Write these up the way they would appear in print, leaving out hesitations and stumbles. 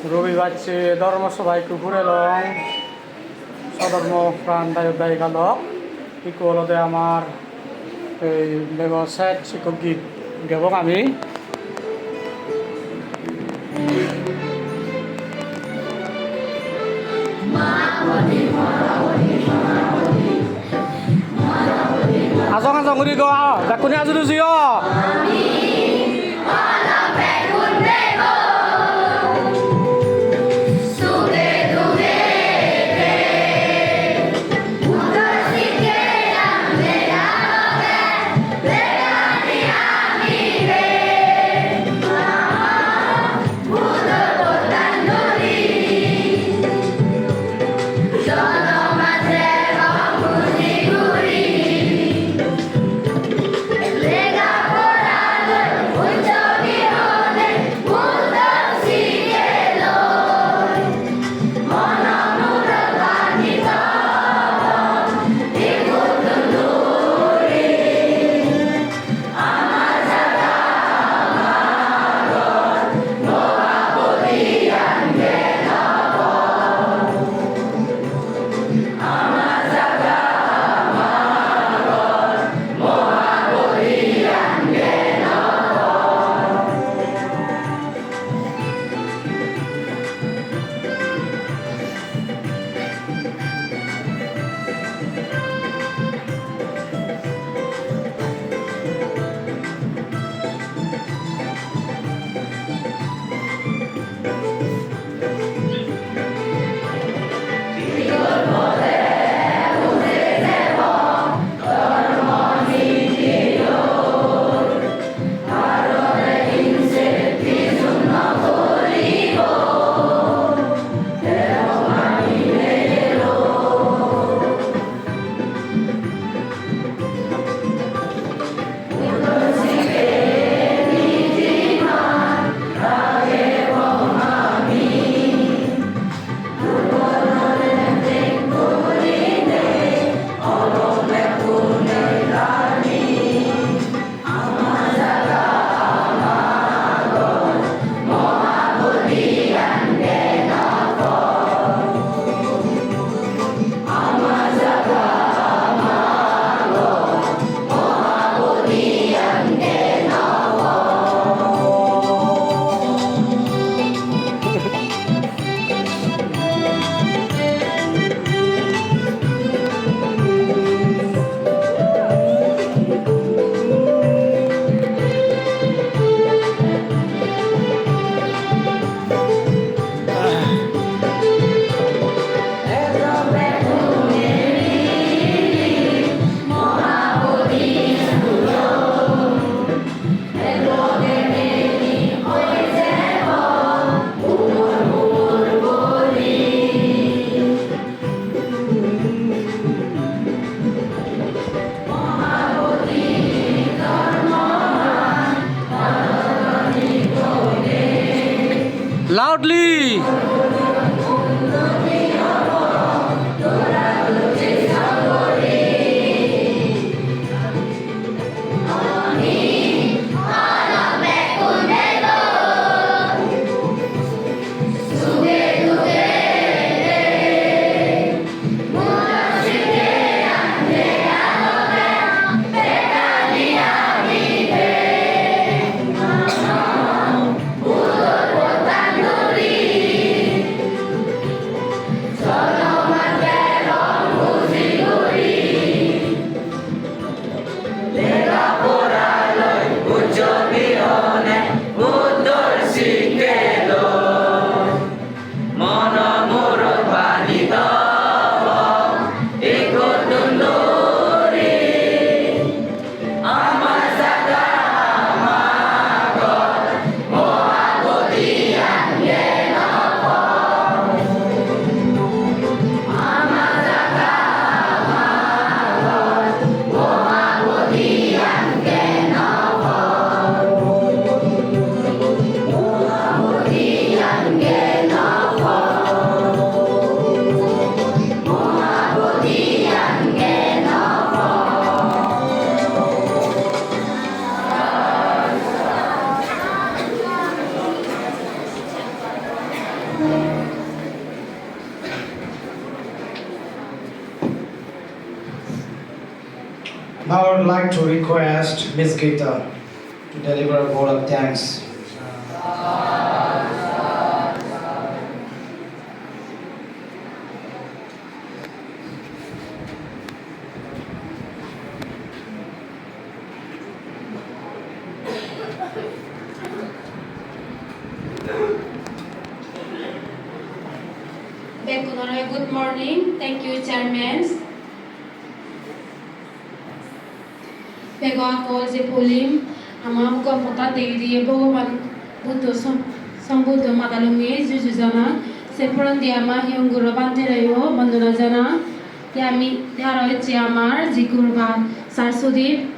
রবিবার ধর্মসভায় কুকুরে লং সধর্ম প্রাণ দায়ী গালক ইকুয়ালতে আমার এই ব্যবসায় শিক্ষক গীত গেবক আমি আজং আজং উৰি গ জাকুনি আজুৰি Jio loudly. would like to request Miss Gita to deliver a word of thanks. Good morning. Thank you, Chairman. Pegawako je polim, amam ko pota degi Bhagavan Buddha Sambuddha Madalungi Jujana, Sepuran diama Hyunguru Banterayo, Banduna Jana, Yami Yaro Chiamar, Jikurba, Sarsudi,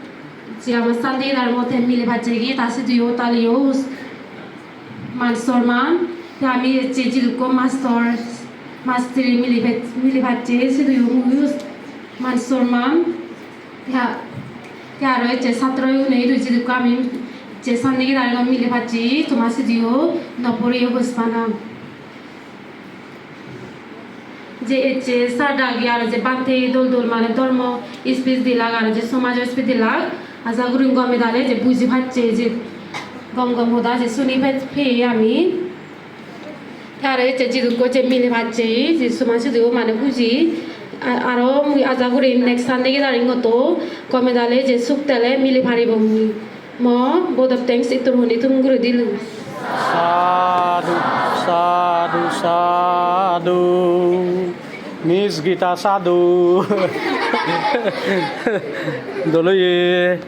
Chiama Sunday Dhamma Temple Bachegi, Tasidio Talios, Mansorman, Yami Chichiduko Master. Mastery milibace sidu yus mansorman ya ro che satro nei du jidu kami che Sunday Dhamma milibace to masidio nopori hospana je che sada gyar je bante dol mane dormo speech dilagar je somaj speech dilag aza gurung gome dale je buji bhache je gom hoda je suni phe ami Tare jidu ko je mile bhache je somaj diu mane buji aro mui aza gurin next Sunday Dhamma to gome dale je suktale mile bhari bomi mo both of thanks itur honi tum guru dilu Sadhu, sadhu, sadhu. Miss Gita sadhu. Dolo ye.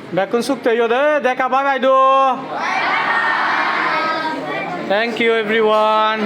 Bakun sukte yo de deka bye bye do. Thank you everyone.